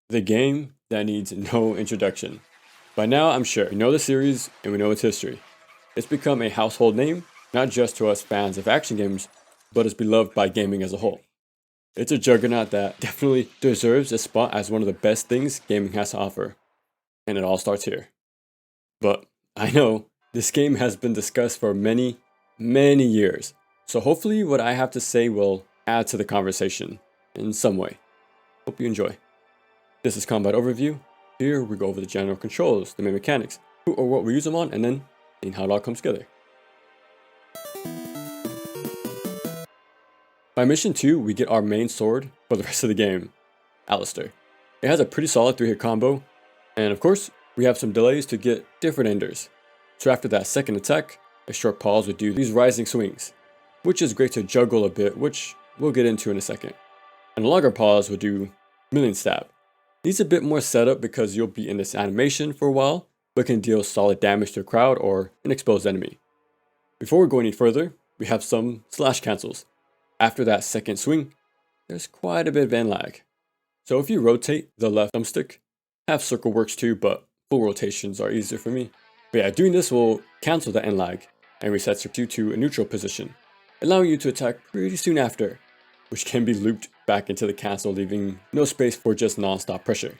The game that needs no introduction. By now, I'm sure you know the series and we know its history. It's become a household name, not just to us fans of action games, but is beloved by gaming as a whole. It's a juggernaut that definitely deserves a spot as one of the best things gaming has to offer. And it all starts here. But I know this game has been discussed for many, many years. So hopefully, what I have to say will add to the conversation in some way. Hope you enjoy. This is Combat Overview. Here we go over the general controls, the main mechanics, who or what we use them on, and then seeing how it all comes together. By mission 2, we get our main sword for the rest of the game, Alistair. It has a pretty solid 3-hit combo, and of course, we have some delays to get different enders. So after that second attack, a short pause would do these rising swings, which is great to juggle a bit, which we'll get into in a second. And a longer pause would do million stab. Needs a bit more setup because you'll be in this animation for a while, but can deal solid damage to a crowd or an exposed enemy. Before we go any further, we have some slash cancels. After that second swing, there's quite a bit of end lag. So if you rotate the left thumbstick, half circle works too, but full rotations are easier for me. But yeah, doing this will cancel the end lag and resets you to a neutral position, allowing you to attack pretty soon after, which can be looped back into the cancel, leaving no space for just non-stop pressure.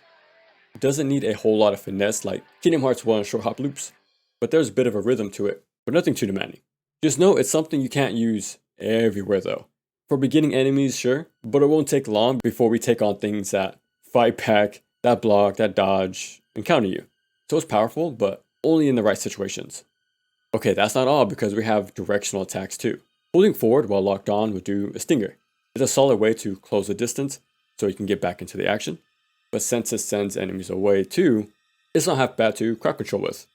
It doesn't need a whole lot of finesse like Kingdom Hearts 1 short hop loops, but there's a bit of a rhythm to it, but nothing too demanding. Just know it's something you can't use everywhere though. For beginning enemies, sure, but it won't take long before we take on things that fight back, that block, that dodge, and counter you. So it's powerful, but only in the right situations. Okay, that's not all because we have directional attacks too. Holding forward while locked on would do a stinger. It's a solid way to close the distance so you can get back into the action. But since it sends enemies away too, it's not half bad to crowd control with.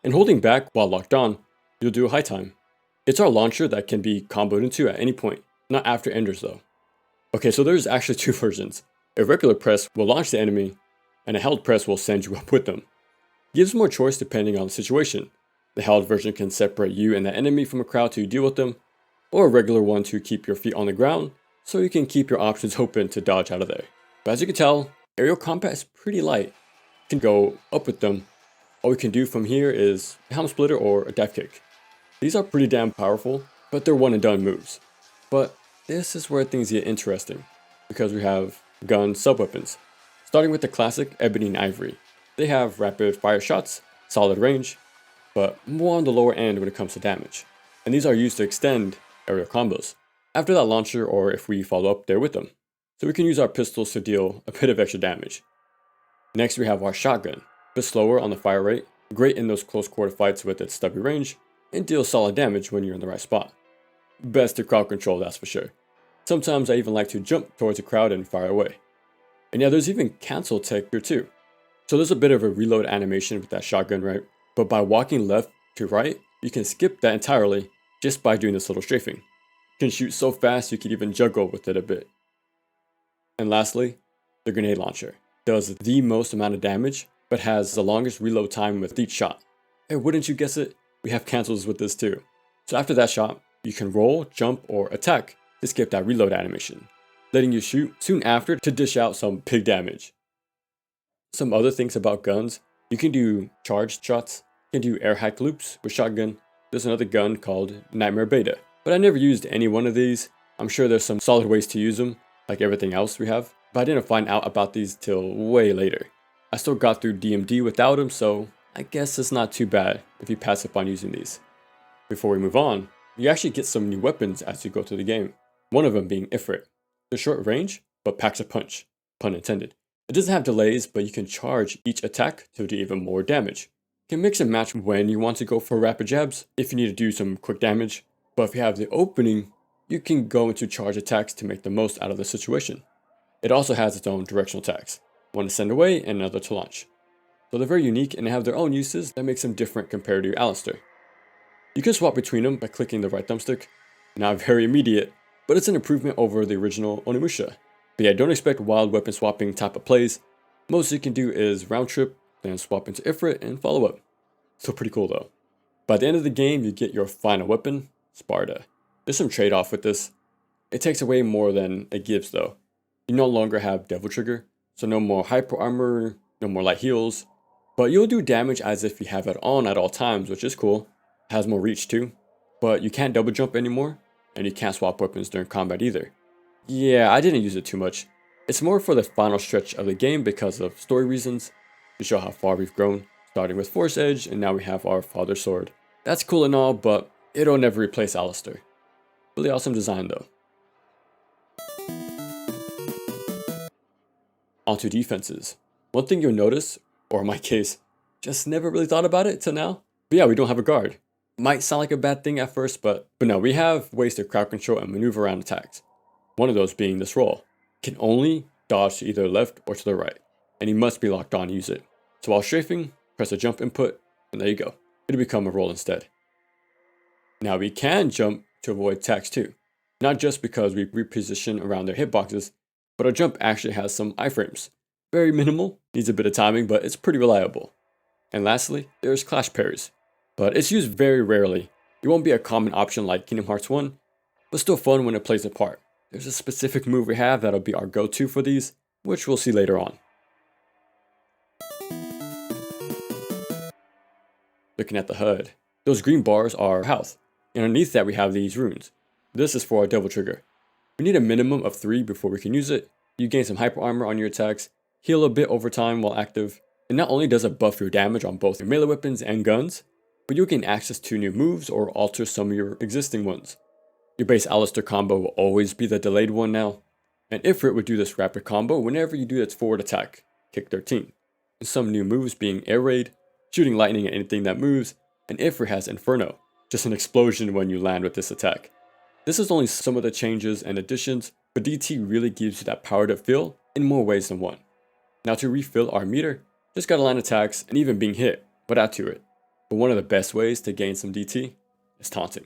And holding back while locked on, you'll do a high time. It's our launcher that can be comboed into at any point, not after enders though. Okay, so there's actually two versions. A regular press will launch the enemy, and a held press will send you up with them. Gives more choice depending on the situation. The held version can separate you and the enemy from a crowd to deal with them, or a regular one to keep your feet on the ground, so you can keep your options open to dodge out of there. But as you can tell, aerial combat is pretty light. You can go up with them. All we can do from here is a helm splitter or a dive kick. These are pretty damn powerful, but they're one and done moves. But this is where things get interesting, because we have gun sub-weapons. Starting with the classic Ebony and Ivory. They have rapid fire shots, solid range, but more on the lower end when it comes to damage. And these are used to extend aerial combos after that launcher or if we follow up there with them. So we can use our pistols to deal a bit of extra damage. Next we have our shotgun, a bit slower on the fire rate, great in those close quarter fights with its stubby range, and deals solid damage when you're in the right spot. Best to crowd control, that's for sure. Sometimes I even like to jump towards a crowd and fire away. And yeah, there's even cancel tech here too. So there's a bit of a reload animation with that shotgun, right? But by walking left to right, you can skip that entirely just by doing this little strafing. You can shoot so fast you can even juggle with it a bit. And lastly, the grenade launcher. Does the most amount of damage, but has the longest reload time with each shot. And wouldn't you guess it, we have cancels with this too. So after that shot, you can roll, jump, or attack to skip that reload animation, letting you shoot soon after to dish out some big damage. Some other things about guns, you can do charged shots, you can do air hack loops with shotgun. There's another gun called Nightmare Beta, but I never used any one of these. I'm sure there's some solid ways to use them, like everything else we have, but I didn't find out about these till way later. I still got through DMD without them, so I guess it's not too bad if you pass up on using these. Before we move on, you actually get some new weapons as you go through the game. One of them being Ifrit. They're short range, but packs a punch, pun intended. It doesn't have delays, but you can charge each attack to do even more damage. You can mix and match when you want to go for rapid jabs, if you need to do some quick damage, but if you have the opening, you can go into charge attacks to make the most out of the situation. It also has its own directional attacks, one to send away and another to launch. So they're very unique and have their own uses that makes them different compared to Alistair. You can swap between them by clicking the right thumbstick. Not very immediate, but it's an improvement over the original Onimusha. But yeah, don't expect wild weapon swapping type of plays. Most you can do is round trip, then swap into Ifrit and follow up. So pretty cool though. By the end of the game, you get your final weapon, Sparta. There's some trade-off with this. It takes away more than it gives though. You no longer have Devil Trigger, So no more hyper armor, no more light heals, but you'll do damage as if you have it on at all times, which is cool. It has more reach too, but you can't double jump anymore, and you can't swap weapons during combat either. Yeah, I didn't use it too much. It's more for the final stretch of the game because of story reasons, to show how far we've grown, starting with Force Edge, and now we have our Father Sword. That's cool and all, but it'll never replace Alistair. Really awesome design though. Onto defenses. One thing you'll notice, or in my case, just never really thought about it till now, but yeah, we don't have a guard. Might sound like a bad thing at first, but no, we have ways to crowd control and maneuver around attacks. One of those being this roll. Can only dodge to either left or to the right, and you must be locked on to use it. So while strafing, press a jump input, and there you go. It'll become a roll instead. Now we can jump to avoid attacks too, not just because we reposition around their hitboxes, but our jump actually has some iframes. Very minimal, needs a bit of timing, but it's pretty reliable. And lastly, there's clash parries, but it's used very rarely. It won't be a common option like Kingdom Hearts 1, but still fun when it plays a part. There's a specific move we have that'll be our go-to for these, which we'll see later on. Looking at the HUD, those green bars are health, and underneath that we have these runes. This is for our Devil Trigger. We need a minimum of 3 before we can use it. You gain some hyper armor on your attacks, heal a bit over time while active, and not only does it buff your damage on both your melee weapons and guns, but you'll gain access to new moves or alter some of your existing ones. Your base Alistair combo will always be the delayed one now, and Ifrit would do this rapid combo whenever you do its forward attack, kick 13. And some new moves being Air Raid, shooting lightning at anything that moves, and Ifrit has Inferno, just an explosion when you land with this attack. This is only some of the changes and additions, but DT really gives you that powered up feel in more ways than one. Now to refill our meter, just gotta land attacks and even being hit, but add to it. But one of the best ways to gain some DT is taunting.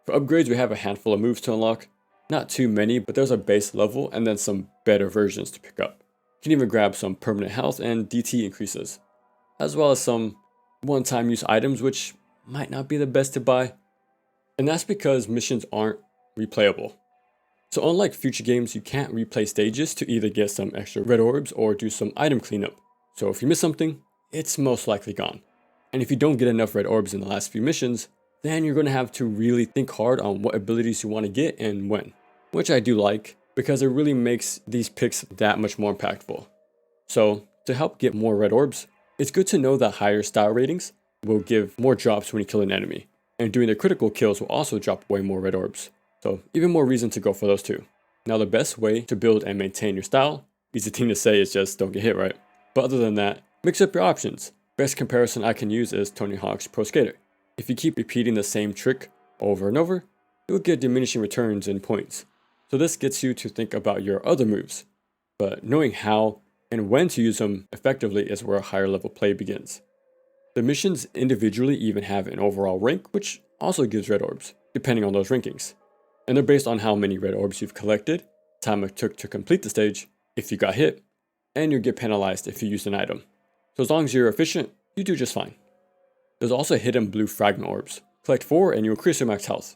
For upgrades, we have a handful of moves to unlock. Not too many, but there's a base level and then some better versions to pick up. You can even grab some permanent health and DT increases, as well as some one-time use items which might not be the best to buy. And that's because missions aren't replayable. So unlike future games, you can't replay stages to either get some extra red orbs or do some item cleanup. So if you miss something, it's most likely gone. And if you don't get enough red orbs in the last few missions, then you're going to have to really think hard on what abilities you want to get and when. Which I do like, because it really makes these picks that much more impactful. So to help get more red orbs, it's good to know that higher style ratings will give more drops when you kill an enemy, and doing the critical kills will also drop way more red orbs. So even more reason to go for those two. Now the best way to build and maintain your style, easy thing to say is just don't get hit, right? But other than that, mix up your options. Best comparison I can use is Tony Hawk's Pro Skater. If you keep repeating the same trick over and over, you'll get diminishing returns in points. So this gets you to think about your other moves, but knowing how and when to use them effectively is where a higher level play begins. The missions individually even have an overall rank, which also gives red orbs, depending on those rankings. And they're based on how many red orbs you've collected, time it took to complete the stage, if you got hit, and you'll get penalized if you use an item. So as long as you're efficient, you do just fine. There's also hidden blue fragment orbs. Collect 4 and you increase your max health.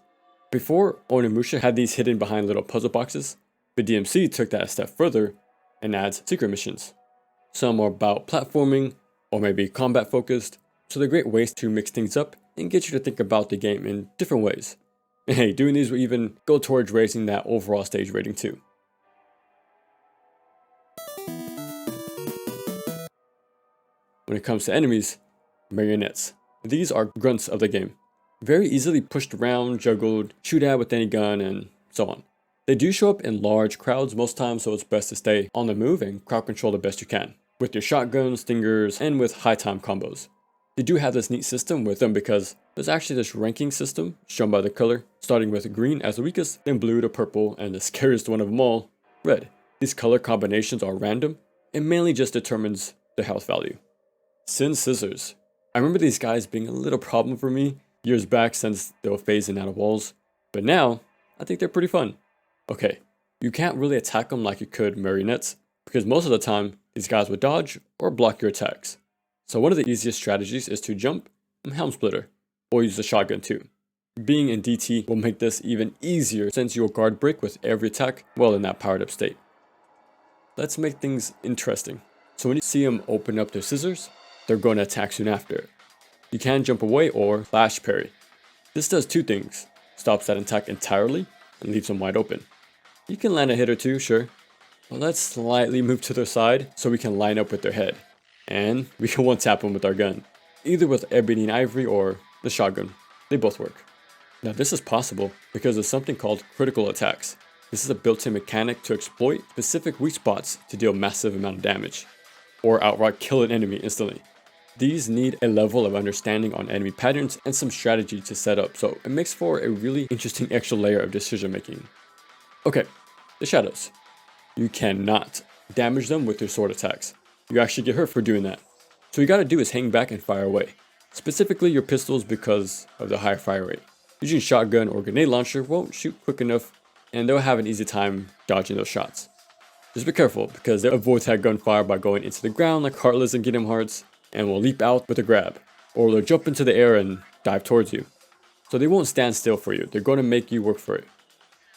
Before, Onimusha had these hidden behind little puzzle boxes, but DMC took that a step further and adds secret missions. Some are about platforming or maybe combat focused, so they're great ways to mix things up and get you to think about the game in different ways. And hey, doing these will even go towards raising that overall stage rating too. When it comes to enemies, marionettes. These are grunts of the game. Very easily pushed around, juggled, shoot at with any gun, and so on. They do show up in large crowds most times, so it's best to stay on the move and crowd control the best you can, with your shotguns, stingers, and with high time combos. They do have this neat system with them because there's actually this ranking system shown by the color, starting with green as the weakest, then blue to purple, and the scariest one of them all, red. These color combinations are random and mainly just determines the health value. Sin Scissors. I remember these guys being a little problem for me years back since they were phasing out of walls, but now I think they're pretty fun. Okay, you can't really attack them like you could marionettes, because most of the time these guys would dodge or block your attacks. So one of the easiest strategies is to jump and Helm Splitter, or use the shotgun too. Being in DT will make this even easier since you'll guard break with every attack while in that powered up state. let's make things interesting. So when you see them open up their scissors, they're going to attack soon after. You can jump away or flash parry. This does two things: stops that attack entirely and leaves them wide open. You can land a hit or two, sure, but let's slightly move to their side so we can line up with their head. And we can one tap them with our gun, either with ebony and ivory or the shotgun. They both work. Now this is possible because of something called critical attacks. This is a built-in mechanic to exploit specific weak spots to deal massive amount of damage, or outright kill an enemy instantly. These need a level of understanding on enemy patterns and some strategy to set up, so it makes for a really interesting extra layer of decision making. Okay, the shadows. You cannot damage them with your sword attacks. You actually get hurt for doing that. So you gotta do is hang back and fire away. Specifically your pistols because of the higher fire rate. Using shotgun or grenade launcher won't shoot quick enough and they'll have an easy time dodging those shots. Just be careful because they'll avoid that gunfire by going into the ground like Heartless and Kingdom Hearts and will leap out with a grab. Or they'll jump into the air and dive towards you. So they won't stand still for you, they're going to make you work for it.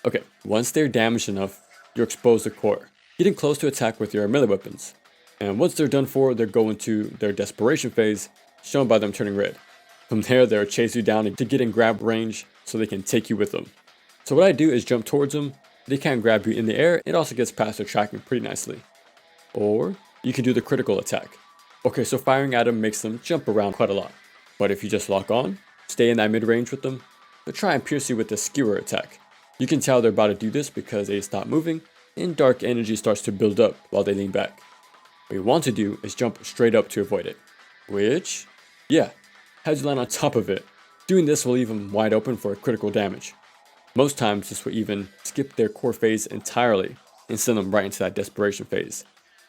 Okay, once they're damaged enough, you're exposed to core, getting close to attack with your melee weapons. And once they're done for, they're going to their desperation phase, shown by them turning red. From there, they'll chase you down to get in grab range so they can take you with them. So what I do is jump towards them, they can't grab you in the air, it also gets past their tracking pretty nicely. Or you can do the critical attack. Okay, so firing at them makes them jump around quite a lot. But if you just lock on, stay in that mid-range with them, they'll try and pierce you with the skewer attack. You can tell they're about to do this because they stop moving and dark energy starts to build up while they lean back. What you want to do is jump straight up to avoid it. Which, yeah, has you land on top of it. Doing this will leave them wide open for critical damage. Most times this will even skip their core phase entirely and send them right into that desperation phase.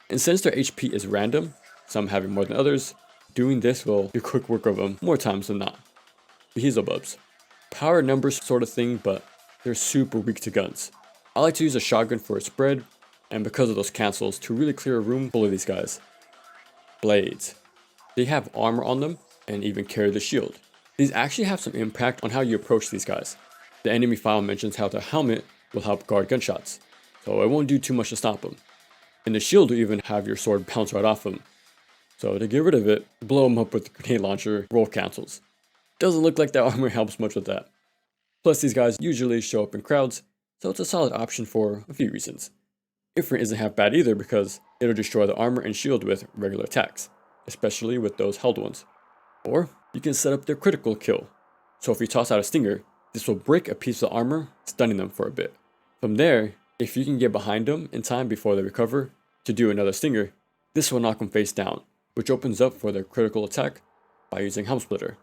And since their HP is random, some having more than others, doing this will do quick work of them more times than not. The Beelzebubs. Power numbers sort of thing, but they're super weak to guns. I like to use a shotgun for a spread, and because of those cancels, to really clear a room full of these guys. Blades. They have armor on them, and even carry the shield. These actually have some impact on how you approach these guys. The enemy file mentions how the helmet will help guard gunshots, so it won't do too much to stop them. And the shield will even have your sword bounce right off them. So to get rid of it, blow them up with the grenade launcher, roll cancels. Doesn't look like that armor helps much with that. Plus these guys usually show up in crowds, so it's a solid option for a few reasons. Ifrit isn't half bad either because it'll destroy the armor and shield with regular attacks, especially with those held ones. Or you can set up their critical kill. So if you toss out a stinger, this will break a piece of armor, stunning them for a bit. From there, if you can get behind them in time before they recover to do another stinger, this will knock them face down, which opens up for their critical attack by using Helm Splitter.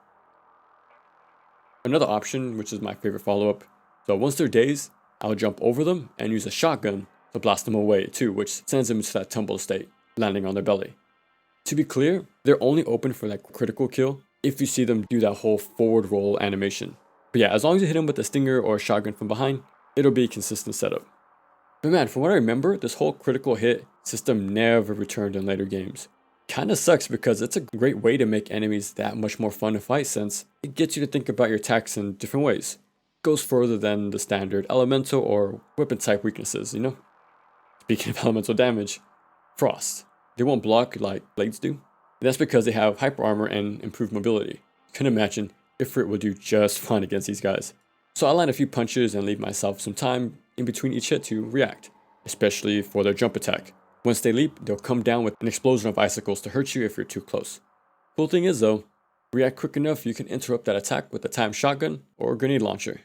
Another option, which is my favorite follow-up, so once they're dazed, I'll jump over them and use a shotgun to blast them away too, which sends them into that tumble state, landing on their belly. To be clear, they're only open for that critical kill if you see them do that whole forward roll animation. But yeah, as long as you hit them with a stinger or a shotgun from behind, it'll be a consistent setup. But man, from what I remember, this whole critical hit system never returned in later games. Kinda sucks because it's a great way to make enemies that much more fun to fight since it gets you to think about your attacks in different ways. Goes further than the standard elemental or weapon type weaknesses, you know? Speaking of elemental damage, Frost. They won't block like blades do. And that's because they have hyper armor and improved mobility. You can imagine Ifrit would do just fine against these guys. So I land a few punches and leave myself some time in between each hit to react, especially for their jump attack. Once they leap, they'll come down with an explosion of icicles to hurt you if you're too close. Cool thing is though, react quick enough you can interrupt that attack with a timed shotgun or grenade launcher.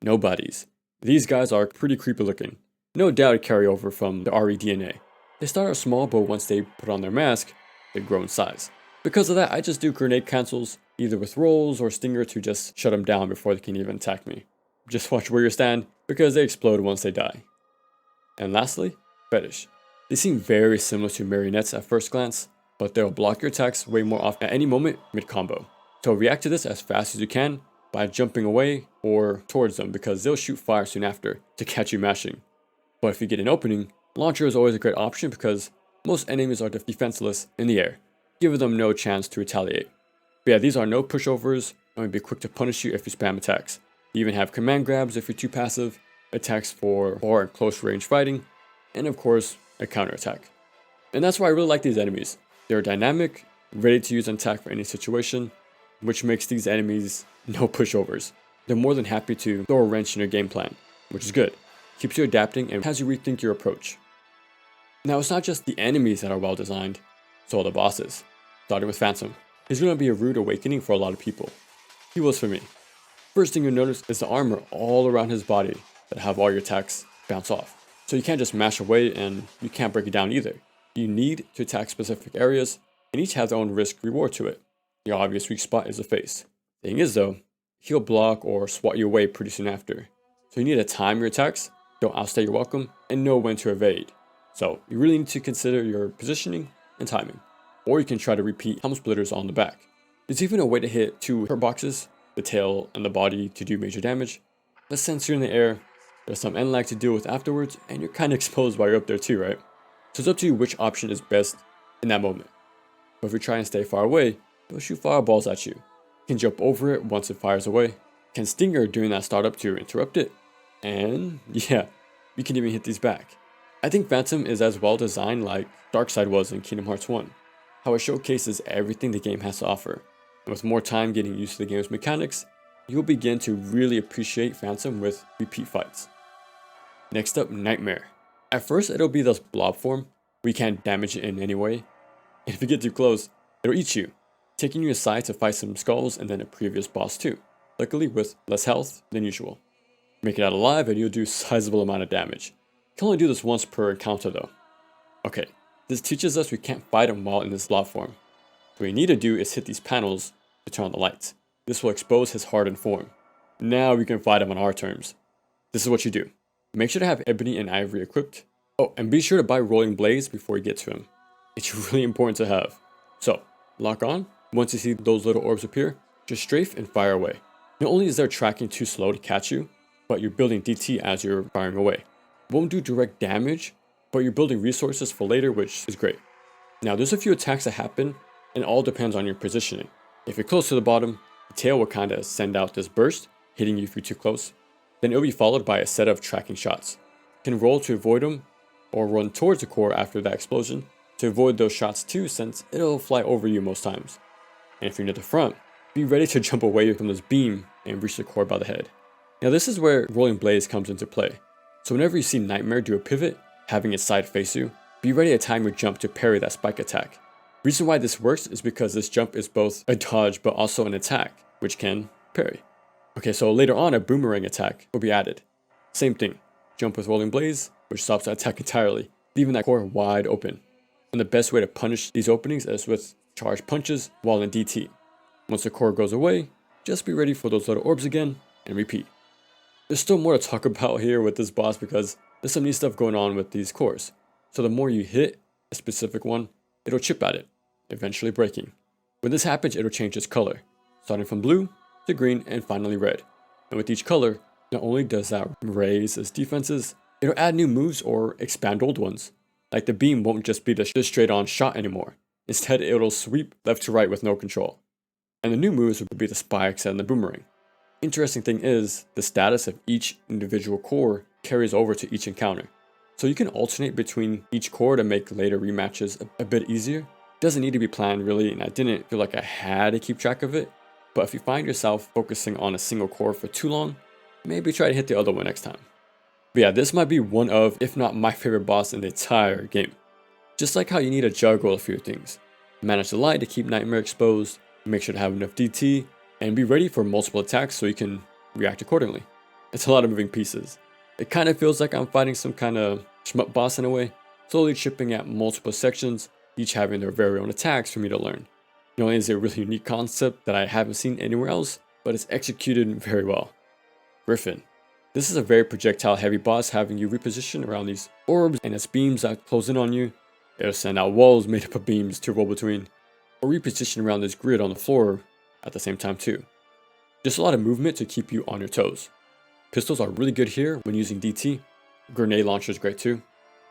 Nobodies. These guys are pretty creepy looking. No doubt a carryover from the RE DNA. They start out small, but once they put on their mask, they grow in size. Because of that, I just do grenade cancels, either with rolls or stinger to just shut them down before they can even attack me. Just watch where you stand, because they explode once they die. And lastly, Fetish. They seem very similar to marionettes at first glance, but they'll block your attacks way more often at any moment mid-combo. So react to this as fast as you can by jumping away or towards them because they'll shoot fire soon after to catch you mashing. But if you get an opening, launcher is always a great option because most enemies are defenseless in the air, giving them no chance to retaliate. But yeah, these are no pushovers and will be quick to punish you if you spam attacks. They even have command grabs if you're too passive, attacks for far and close range fighting, and of course, a counterattack. And that's why I really like these enemies. They're dynamic, ready to use an attack for any situation, which makes these enemies no pushovers. They're more than happy to throw a wrench in your game plan, which is good. Keeps you adapting and has you rethink your approach. Now, it's not just the enemies that are well designed, so are the bosses. Starting with Phantom. He's going to be a rude awakening for a lot of people. He was for me. First thing you'll notice is the armor all around his body that have all your attacks bounce off. So you can't just mash away and you can't break it down either. You need to attack specific areas and each have their own risk reward to it. The obvious weak spot is the face. Thing is though, he'll block or swat you away pretty soon after. So you need to time your attacks, don't outstay your welcome, and know when to evade. So you really need to consider your positioning and timing. Or you can try to repeat helm splitters on the back. There's even a way to hit 2 hurt boxes, the tail and the body to do major damage. The sensor in the air, there's some end lag to deal with afterwards, and you're kind of exposed while you're up there too, right? So it's up to you which option is best in that moment. But if you're trying to stay far away, they'll shoot fireballs at you. You can jump over it once it fires away. Can stinger during that startup to interrupt it. And yeah, you can even hit these back. I think Phantom is as well designed like Darkseid was in Kingdom Hearts 1. How it showcases everything the game has to offer. And with more time getting used to the game's mechanics, you'll begin to really appreciate Phantom with repeat fights. Next up, Nightmare. At first it'll be this blob form, where you can't damage it in any way. And if you get too close, it'll eat you, taking you aside to fight some skulls and then a previous boss too. Luckily with less health than usual. Make it out alive and you'll do a sizable amount of damage. You can only do this once per encounter though. Okay, this teaches us we can't fight him while in this blob form. What you need to do is hit these panels to turn on the lights. This will expose his hardened form. Now we can fight him on our terms. This is what you do. Make sure to have Ebony and Ivory equipped. Oh, and be sure to buy Rolling Blades before you get to him. It's really important to have. So, lock on. Once you see those little orbs appear, just strafe and fire away. Not only is their tracking too slow to catch you, but you're building DT as you're firing away. Won't do direct damage, but you're building resources for later, which is great. Now, there's a few attacks that happen, and it all depends on your positioning. If you're close to the bottom, the tail will kind of send out this burst, hitting you if you're too close. Then it'll be followed by a set of tracking shots. You can roll to avoid them, or run towards the core after that explosion to avoid those shots too, since it'll fly over you most times. And if you're near the front, be ready to jump away from this beam and reach the core by the head. Now this is where Rolling Blades comes into play. So whenever you see Nightmare do a pivot, having its side face you, be ready to time your jump to parry that spike attack. Reason why this works is because this jump is both a dodge but also an attack, which can parry. Okay, so later on a boomerang attack will be added. Same thing, jump with Rolling Blades, which stops the attack entirely, leaving that core wide open. And the best way to punish these openings is with charged punches while in DT. Once the core goes away, just be ready for those little orbs again, and repeat. There's still more to talk about here with this boss because there's some neat stuff going on with these cores. So the more you hit a specific one, it'll chip at it, eventually breaking. When this happens, it'll change its color, starting from blue to green and finally red. And with each color, not only does that raise its defenses, it'll add new moves or expand old ones. Like the beam won't just be the straight on shot anymore. Instead, it'll sweep left to right with no control. And the new moves would be the spikes and the boomerang. Interesting thing is, the status of each individual core carries over to each encounter. So you can alternate between each core to make later rematches a bit easier. Doesn't need to be planned really, and I didn't feel like I had to keep track of it. But if you find yourself focusing on a single core for too long, maybe try to hit the other one next time. But yeah, this might be one of, if not my favorite boss in the entire game. Just like how you need to juggle a few things. Manage the light to keep Nightmare exposed, make sure to have enough DT, and be ready for multiple attacks so you can react accordingly. It's a lot of moving pieces. It kind of feels like I'm fighting some kind of shmup boss in a way, slowly chipping at multiple sections, each having their very own attacks for me to learn. Not only is it a really unique concept that I haven't seen anywhere else, but it's executed very well. Griffin. This is a very projectile heavy boss, having you reposition around these orbs and its beams that close in on you. It'll send out walls made up of beams to roll between, or reposition around this grid on the floor at the same time too. Just a lot of movement to keep you on your toes. Pistols are really good here when using DT. Grenade launcher is great too.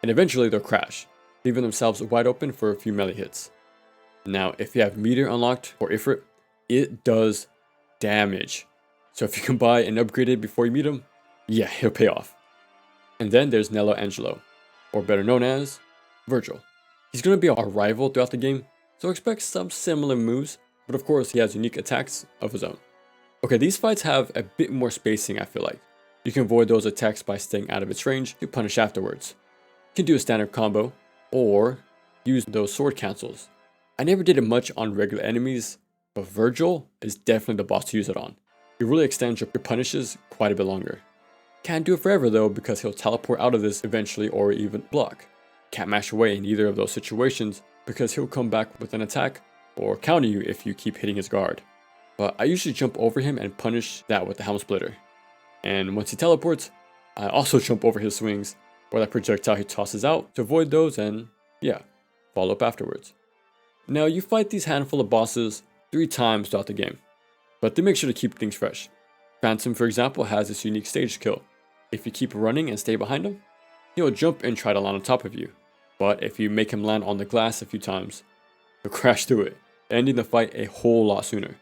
And eventually they'll crash, leaving themselves wide open for a few melee hits. Now, if you have Meteor unlocked or Ifrit, it does damage. So if you can buy and upgrade it before you meet him, yeah, it'll pay off. And then there's Nello Angelo, or better known as Virgil. He's going to be our rival throughout the game, so expect some similar moves, but of course he has unique attacks of his own. Okay, these fights have a bit more spacing, I feel like. You can avoid those attacks by staying out of its range to punish afterwards. You can do a standard combo, or use those sword cancels. I never did it much on regular enemies, but Virgil is definitely the boss to use it on. He really extends your punishes quite a bit longer. Can't do it forever though, because he'll teleport out of this eventually or even block. Can't mash away in either of those situations because he'll come back with an attack or counter you if you keep hitting his guard. But I usually jump over him and punish that with the Helm Splitter. And once he teleports, I also jump over his swings or that projectile he tosses out to avoid those and yeah, follow up afterwards. Now you fight these handful of bosses 3 times throughout the game, but they make sure to keep things fresh. Phantom, for example, has this unique stage kill. If you keep running and stay behind him, he'll jump and try to land on top of you. But if you make him land on the glass a few times, he'll crash through it, ending the fight a whole lot sooner.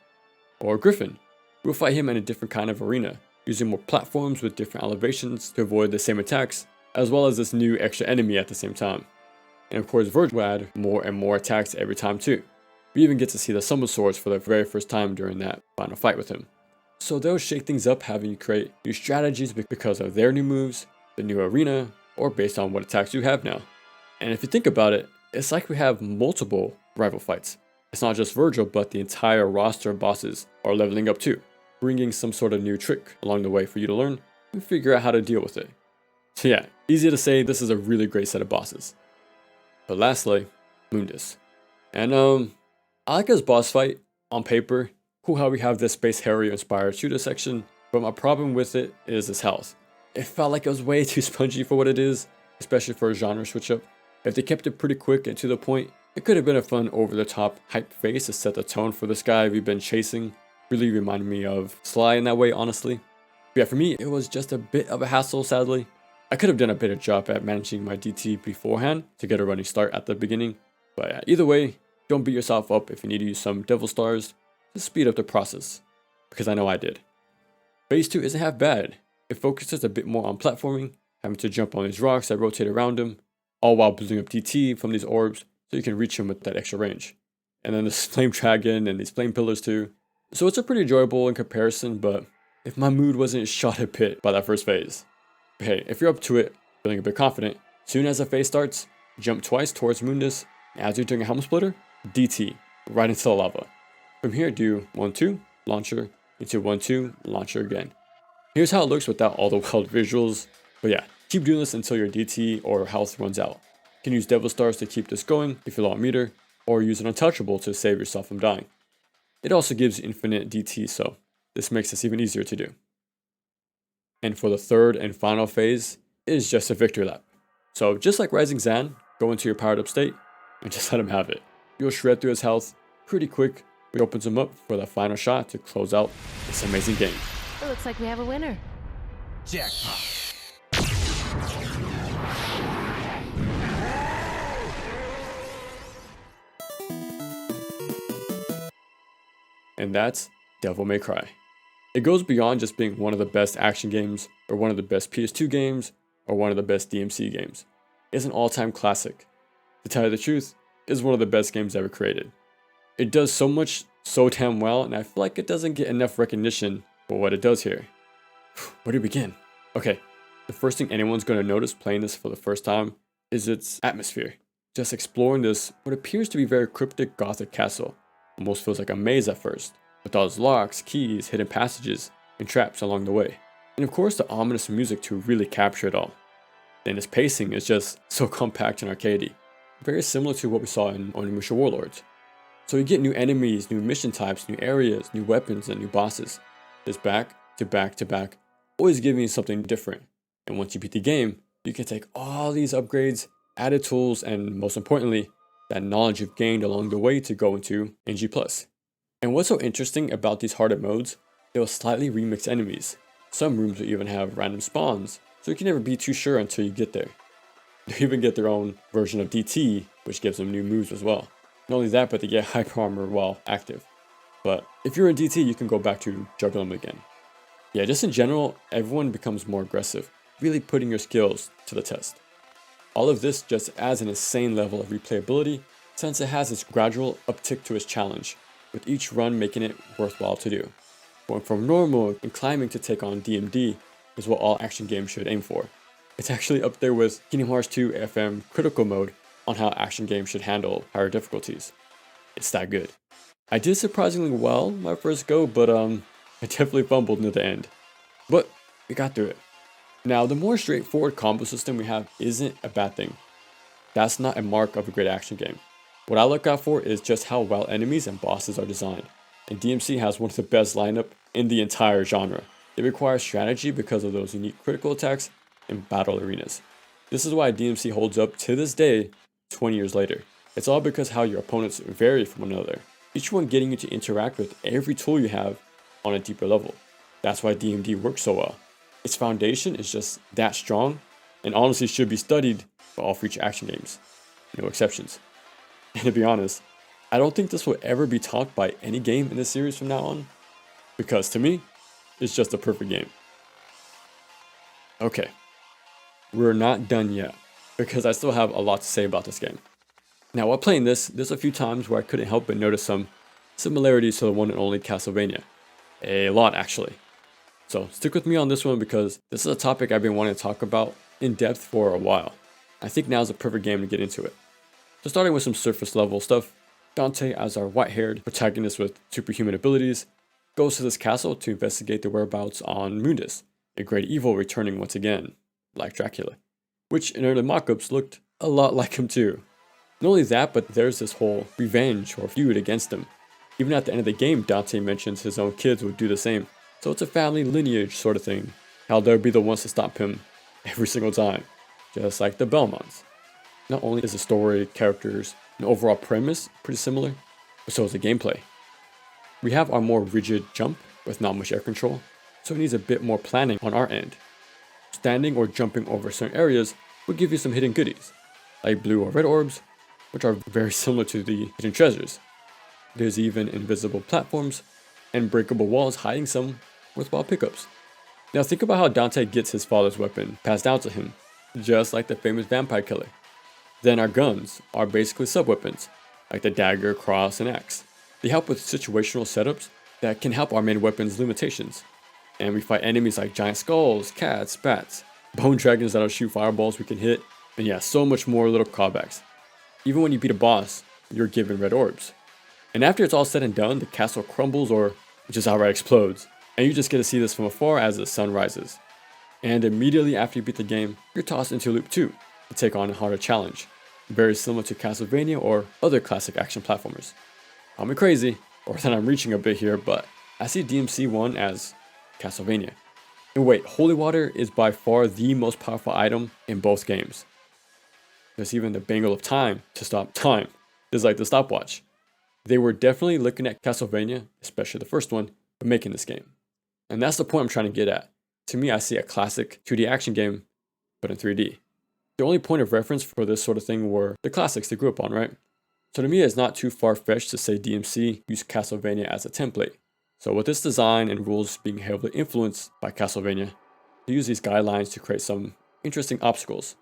Or Griffin, we'll fight him in a different kind of arena, using more platforms with different elevations to avoid the same attacks, as well as this new extra enemy at the same time. And of course Virgil will add more and more attacks every time too. We even get to see the summon swords for the very first time during that final fight with him. So they'll shake things up, having you create new strategies because of their new moves, the new arena, or based on what attacks you have now. And if you think about it, it's like we have multiple rival fights. It's not just Virgil, but the entire roster of bosses are leveling up too, bringing some sort of new trick along the way for you to learn and figure out how to deal with it. So yeah, easy to say this is a really great set of bosses. But lastly, Mundus. And I like his boss fight on paper. Cool how we have this Space Harrier inspired shooter section, but my problem with it is his health. It felt like it was way too spongy for what it is, especially for a genre switch up. If they kept it pretty quick and to the point, it could have been a fun over-the-top hype phase to set the tone for this guy we've been chasing. Really reminded me of Sly in that way, honestly. But yeah, for me, it was just a bit of a hassle, sadly. I could have done a better job at managing my DT beforehand to get a running start at the beginning. But yeah, either way, don't beat yourself up if you need to use some Devil Stars to speed up the process, because I know I did. Phase 2 isn't half bad. It focuses a bit more on platforming, having to jump on these rocks that rotate around him, all while building up DT from these orbs so you can reach him with that extra range. And then this flame dragon and these flame pillars too. So it's a pretty enjoyable in comparison, but if my mood wasn't shot a bit by that first phase. But hey, if you're up to it, feeling a bit confident, soon as the phase starts, jump twice towards Mundus, and as you're doing a Helm Splitter, DT, right into the lava. From here, do 1-2, launcher, into 1-2, launcher again. Here's how it looks without all the wild visuals, but yeah, keep doing this until your DT or health runs out. You can use Devil Stars to keep this going if you're low on meter, or use an Untouchable to save yourself from dying. It also gives infinite DT, so this makes this even easier to do. And for the third and final phase, it is just a victory lap. So just like Rising Zan, go into your powered up state and just let him have it. You'll shred through his health pretty quick, which opens him up for that final shot to close out this amazing game. It looks like we have a winner. Jackpot. And that's Devil May Cry. It goes beyond just being one of the best action games, or one of the best PS2 games, or one of the best DMC games. It's an all-time classic. To tell you the truth, it's one of the best games ever created. It does so much so damn well, and I feel like it doesn't get enough recognition for what it does here. Where do we begin? Okay, the first thing anyone's going to notice playing this for the first time is its atmosphere. Just exploring this, what appears to be very cryptic gothic castle. Almost feels like a maze at first, with all its locks, keys, hidden passages, and traps along the way. And of course the ominous music to really capture it all. Then its pacing is just so compact and arcadey, very similar to what we saw in Onimusha Warlords. So you get new enemies, new mission types, new areas, new weapons, and new bosses. Just back to back to back, always giving you something different. And once you beat the game, you can take all these upgrades, added tools, and most importantly, that knowledge you've gained along the way to go into NG+. And what's so interesting about these hardened modes, they'll slightly remix enemies. Some rooms will even have random spawns, so you can never be too sure until you get there. They even get their own version of DT, which gives them new moves as well. Not only that, but they get hyper armor while active. But if you're in DT, you can go back to juggle them again. Yeah, just in general, everyone becomes more aggressive. really putting your skills to the test. All of this just adds an insane level of replayability since it has this gradual uptick to its challenge, with each run making it worthwhile to do. Going from normal and climbing to take on DMD is what all action games should aim for. It's actually up there with Kingdom Hearts 2 FM Critical Mode on how action games should handle higher difficulties. It's that good. I did surprisingly well my first go, but I definitely fumbled near the end. But we got through it. Now, the more straightforward combo system we have isn't a bad thing. That's not a mark of a great action game. What I look out for is just how well enemies and bosses are designed. And DMC has one of the best lineup in the entire genre. It requires strategy because of those unique critical attacks and battle arenas. This is why DMC holds up to this day, 20 years later. It's all because how your opponents vary from one another, each one getting you to interact with every tool you have on a deeper level. That's why DMD works so well. Its foundation is just that strong, and honestly should be studied by all future action games. No exceptions. And to be honest, I don't think this will ever be topped by any game in this series from now on, because to me, it's just a perfect game. Okay, we're not done yet, because I still have a lot to say about this game. Now, while playing this, there's a few times where I couldn't help but notice some similarities to the one and only Castlevania. A lot, actually. So stick with me on this one because this is a topic I've been wanting to talk about in depth for a while. I think now is a perfect game to get into it. So starting with some surface level stuff, Dante, as our white-haired protagonist with superhuman abilities, goes to this castle to investigate the whereabouts on Mundus, a great evil returning once again, like Dracula, which in early mock-ups looked a lot like him too. Not only that, but there's this whole revenge or feud against him. Even at the end of the game, Dante mentions his own kids would do the same. So it's a family lineage sort of thing, how they'll be the ones to stop him every single time, just like the Belmonts. Not only is the story, characters, and overall premise pretty similar, but so is the gameplay. We have our more rigid jump with not much air control, so it needs a bit more planning on our end. Standing or jumping over certain areas will give you some hidden goodies, like blue or red orbs, which are very similar to the hidden treasures. There's even invisible platforms and breakable walls hiding some worthwhile pickups. Now think about how Dante gets his father's weapon passed down to him, just like the famous vampire killer. Then our guns are basically sub-weapons, like the dagger, cross, and axe. They help with situational setups that can help our main weapon's limitations. And we fight enemies like giant skulls, cats, bats, bone dragons that'll shoot fireballs we can hit, and yeah, so much more little callbacks. Even when you beat a boss, you're given red orbs. And after it's all said and done, the castle crumbles or just outright explodes, and you just get to see this from afar as the sun rises. And immediately after you beat the game, you're tossed into Loop 2 to take on a harder challenge, very similar to Castlevania or other classic action platformers. Call me crazy, or that I'm reaching a bit here, but I see DMC 1 as Castlevania. And wait, Holy Water is by far the most powerful item in both games. There's even the bangle of time to stop time. There's like the stopwatch. They were definitely looking at Castlevania, especially the first one, for making this game. And that's the point I'm trying to get at. To me, I see a classic 2D action game, but in 3D. The only point of reference for this sort of thing were the classics they grew up on, right? So to me, it's not too far-fetched to say DMC used Castlevania as a template. So with this design and rules being heavily influenced by Castlevania, they use these guidelines to create some interesting obstacles.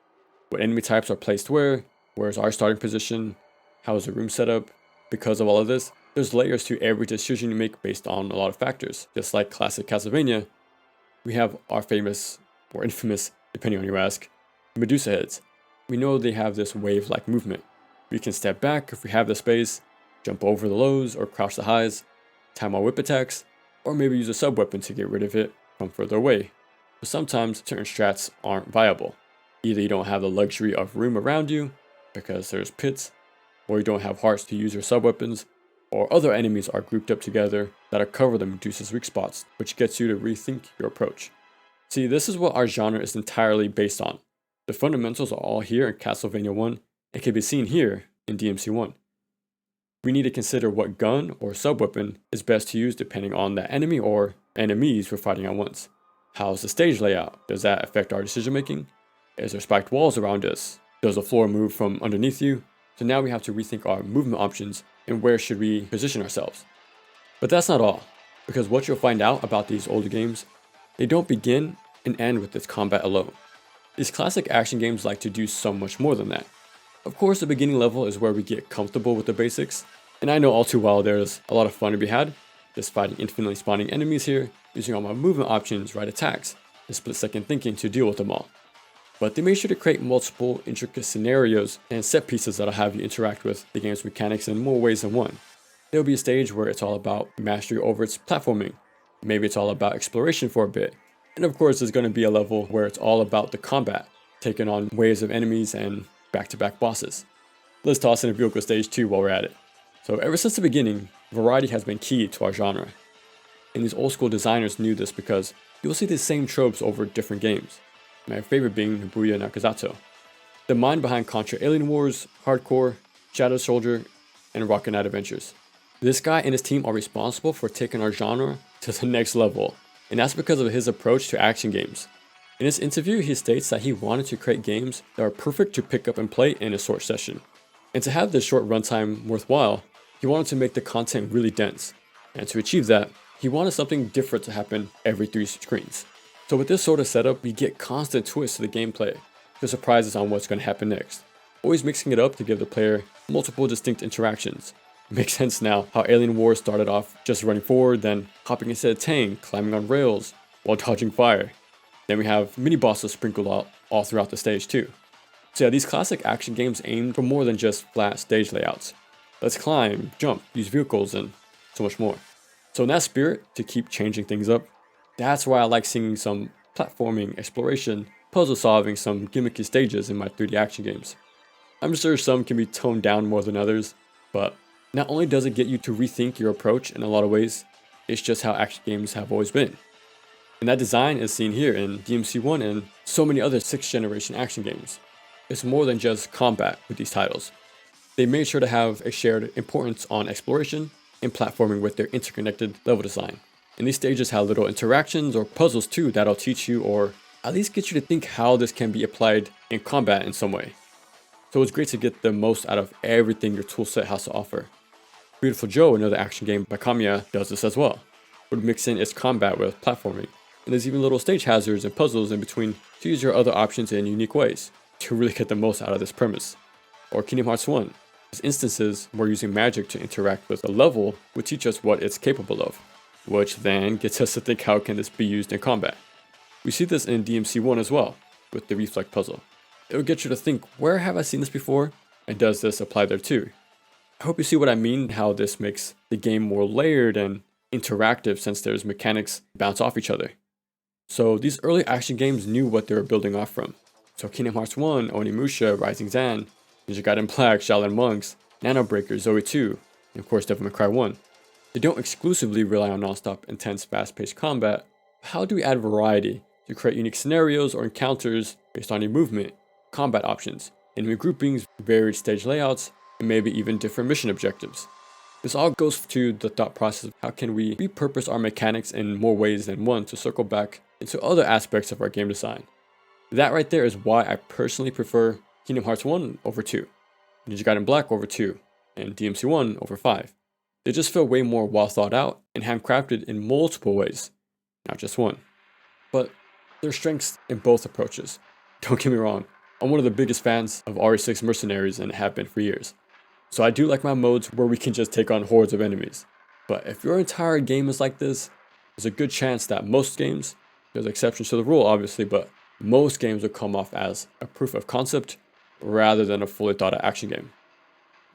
What enemy types are placed where's our starting position, how is the room set up. Because of all of this, there's layers to every decision you make based on a lot of factors. Just like classic Castlevania, we have our famous, or infamous, depending on who you ask, Medusa heads. We know they have this wave-like movement. We can step back if we have the space, jump over the lows or crouch the highs, time our whip attacks, or maybe use a sub-weapon to get rid of it from further away. But sometimes certain strats aren't viable. Either you don't have the luxury of room around you, because there's pits, or you don't have hearts to use your sub-weapons, or other enemies are grouped up together that'll cover the Medusa's weak spots, which gets you to rethink your approach. See, this is what our genre is entirely based on. The fundamentals are all here in Castlevania 1, and can be seen here in DMC 1. We need to consider what gun or sub-weapon is best to use depending on the enemy or enemies we're fighting at once. How's the stage layout? Does that affect our decision making? Is there spiked walls around us? Does the floor move from underneath you? So now we have to rethink our movement options and where should we position ourselves. But that's not all, because what you'll find out about these older games, they don't begin and end with this combat alone. These classic action games like to do so much more than that. Of course, the beginning level is where we get comfortable with the basics, and I know all too well there's a lot of fun to be had, just fighting infinitely spawning enemies here, using all my movement options, right attacks, and split-second thinking to deal with them all. But they made sure to create multiple intricate scenarios and set pieces that'll have you interact with the game's mechanics in more ways than one. There'll be a stage where it's all about mastery over its platforming, maybe it's all about exploration for a bit, and of course there's going to be a level where it's all about the combat, taking on waves of enemies and back-to-back bosses. Let's toss in a vehicle stage 2 while we're at it. So ever since the beginning, variety has been key to our genre. And these old school designers knew this because you'll see the same tropes over different games. My favorite being Nobuya Nakazato, the mind behind Contra Alien Wars, Hardcore, Shadow Soldier, and Rocket Knight Adventures. This guy and his team are responsible for taking our genre to the next level, and that's because of his approach to action games. In this interview, he states that he wanted to create games that are perfect to pick up and play in a short session. And to have this short runtime worthwhile, he wanted to make the content really dense. And to achieve that, he wanted something different to happen every 3 screens. So with this sort of setup, we get constant twists to the gameplay, to surprise us on what's going to happen next. Always mixing it up to give the player multiple distinct interactions. It makes sense now how Alien Wars started off just running forward, then hopping inside a tank, climbing on rails, while dodging fire. Then we have mini bosses sprinkled out all throughout the stage too. So yeah, these classic action games aim for more than just flat stage layouts. Let's climb, jump, use vehicles, and so much more. So in that spirit, to keep changing things up, that's why I like seeing some platforming, exploration, puzzle solving, some gimmicky stages in my 3D action games. I'm sure some can be toned down more than others, but not only does it get you to rethink your approach in a lot of ways, it's just how action games have always been. And that design is seen here in DMC1 and so many other 6th generation action games. It's more than just combat with these titles. They made sure to have a shared importance on exploration and platforming with their interconnected level design. And these stages have little interactions or puzzles too that'll teach you or at least get you to think how this can be applied in combat in some way. So it's great to get the most out of everything your toolset has to offer. Beautiful Joe, another action game by Kamiya, does this as well. Would mix in its combat with platforming, and there's even little stage hazards and puzzles in between to use your other options in unique ways to really get the most out of this premise. Or Kingdom Hearts 1, there's instances where using magic to interact with a level would teach us what it's capable of, which then gets us to think how can this be used in combat. We see this in DMC1 as well, with the reflect puzzle. It will get you to think, where have I seen this before, and does this apply there too? I hope you see what I mean, how this makes the game more layered and interactive since there's mechanics bounce off each other. So these early action games knew what they were building off from. So Kingdom Hearts 1, Onimusha, Rising Zan, Ninja Gaiden Black, Shaolin Monks, Nano Breaker, Zoe 2, and of course Devil May Cry 1. They don't exclusively rely on non-stop, intense, fast-paced combat. How do we add variety to create unique scenarios or encounters based on your movement, combat options, enemy groupings, varied stage layouts, and maybe even different mission objectives? This all goes to the thought process of how can we repurpose our mechanics in more ways than one to circle back into other aspects of our game design. That right there is why I personally prefer Kingdom Hearts 1 over 2, Ninja Gaiden Black over 2, and DMC1 over 5. They just feel way more well thought out and handcrafted in multiple ways, not just one. But there's strengths in both approaches. Don't get me wrong, I'm one of the biggest fans of RE6 Mercenaries and have been for years. So I do like my modes where we can just take on hordes of enemies. But if your entire game is like this, there's a good chance that most games, there's exceptions to the rule obviously, but most games will come off as a proof of concept rather than a fully thought out action game.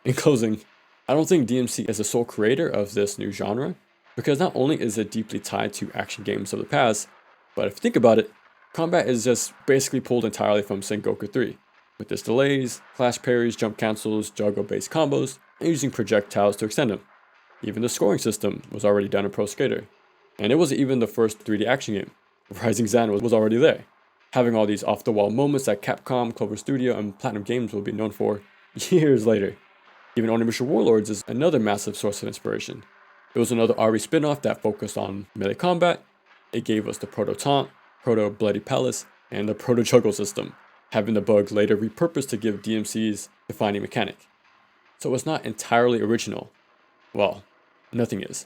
In closing, I don't think DMC is the sole creator of this new genre, because not only is it deeply tied to action games of the past, but if you think about it, combat is just basically pulled entirely from Sengoku 3, with its delays, flash parries, jump cancels, juggle-based combos, and using projectiles to extend them. Even the scoring system was already done in Pro Skater, and it wasn't even the first 3D action game. Rising Zan was already there, having all these off-the-wall moments that Capcom, Clover Studio, and Platinum Games will be known for years later. Even Onimusha Warlords is another massive source of inspiration. It was another RE spin-off that focused on melee combat. It gave us the Proto Taunt, Proto Bloody Palace, and the Proto Juggle system, having the bugs later repurposed to give DMC's defining mechanic. So it's not entirely original. Well, nothing is.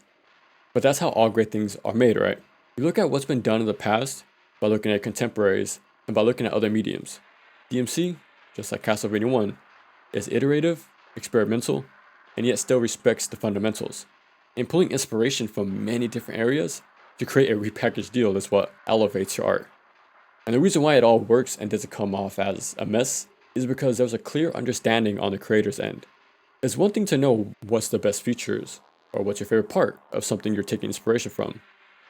But that's how all great things are made, right? You look at what's been done in the past by looking at contemporaries, and by looking at other mediums. DMC, just like Castlevania 1, is iterative, experimental, and yet still respects the fundamentals, and pulling inspiration from many different areas to create a repackaged deal is what elevates your art. And the reason why it all works and doesn't come off as a mess is because there's a clear understanding on the creator's end. It's one thing to know what's the best features or what's your favorite part of something you're taking inspiration from,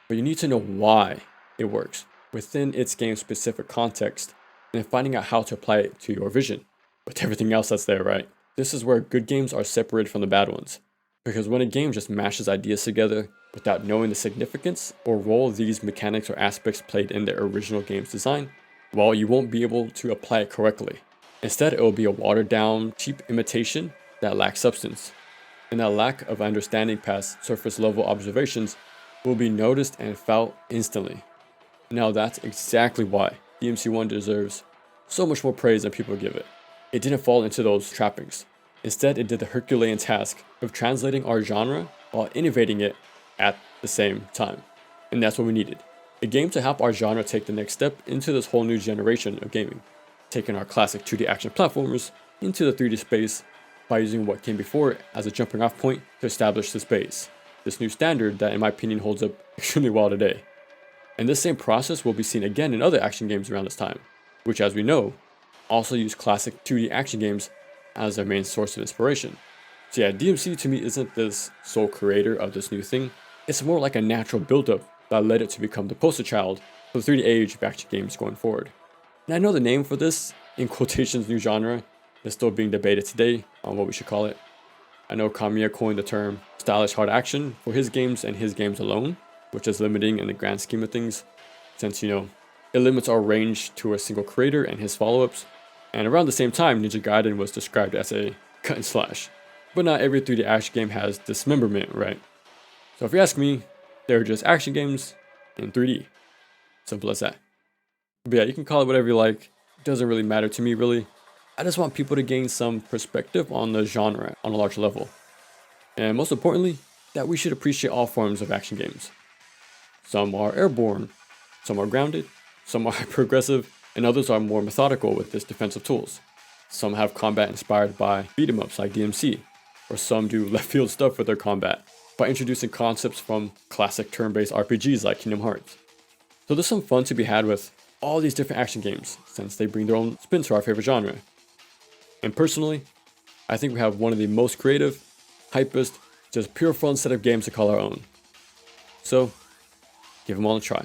but you need to know why it works within its game's specific context and then finding out how to apply it to your vision with everything else that's there, right? This is where good games are separated from the bad ones, because when a game just mashes ideas together without knowing the significance or role these mechanics or aspects played in the original game's design, well, you won't be able to apply it correctly. Instead, it will be a watered down, cheap imitation that lacks substance, and that lack of understanding past surface level observations will be noticed and felt instantly. Now that's exactly why DMC1 deserves so much more praise than people give it. It didn't fall into those trappings. Instead, it did the Herculean task of translating our genre while innovating it at the same time. And that's what we needed. A game to help our genre take the next step into this whole new generation of gaming, taking our classic 2D action platformers into the 3D space by using what came before it as a jumping off point to establish this base, this new standard that in my opinion holds up extremely well today. And this same process will be seen again in other action games around this time, which as we know, also use classic 2D action games as their main source of inspiration. So yeah, DMC to me isn't this sole creator of this new thing, it's more like a natural buildup that led it to become the poster child for the 3D age of action games going forward. And I know the name for this, in quotations, new genre, is still being debated today on what we should call it. I know Kamiya coined the term stylish hard action for his games and his games alone, which is limiting in the grand scheme of things, since, it limits our range to a single creator and his follow-ups. And around the same time, Ninja Gaiden was described as a cut and slash. But not every 3D action game has dismemberment, right? So if you ask me, they're just action games in 3D. Simple as that. But yeah, you can call it whatever you like. It doesn't really matter to me, really. I just want people to gain some perspective on the genre on a large level. And most importantly, that we should appreciate all forms of action games. Some are airborne, some are grounded, some are progressive, and others are more methodical with its defensive tools. Some have combat inspired by beat-em-ups like DMC, or some do left field stuff with their combat by introducing concepts from classic turn-based RPGs like Kingdom Hearts. So there's some fun to be had with all these different action games, since they bring their own spin to our favorite genre. And personally, I think we have one of the most creative, hypest, just pure fun set of games to call our own. So, give them all a try.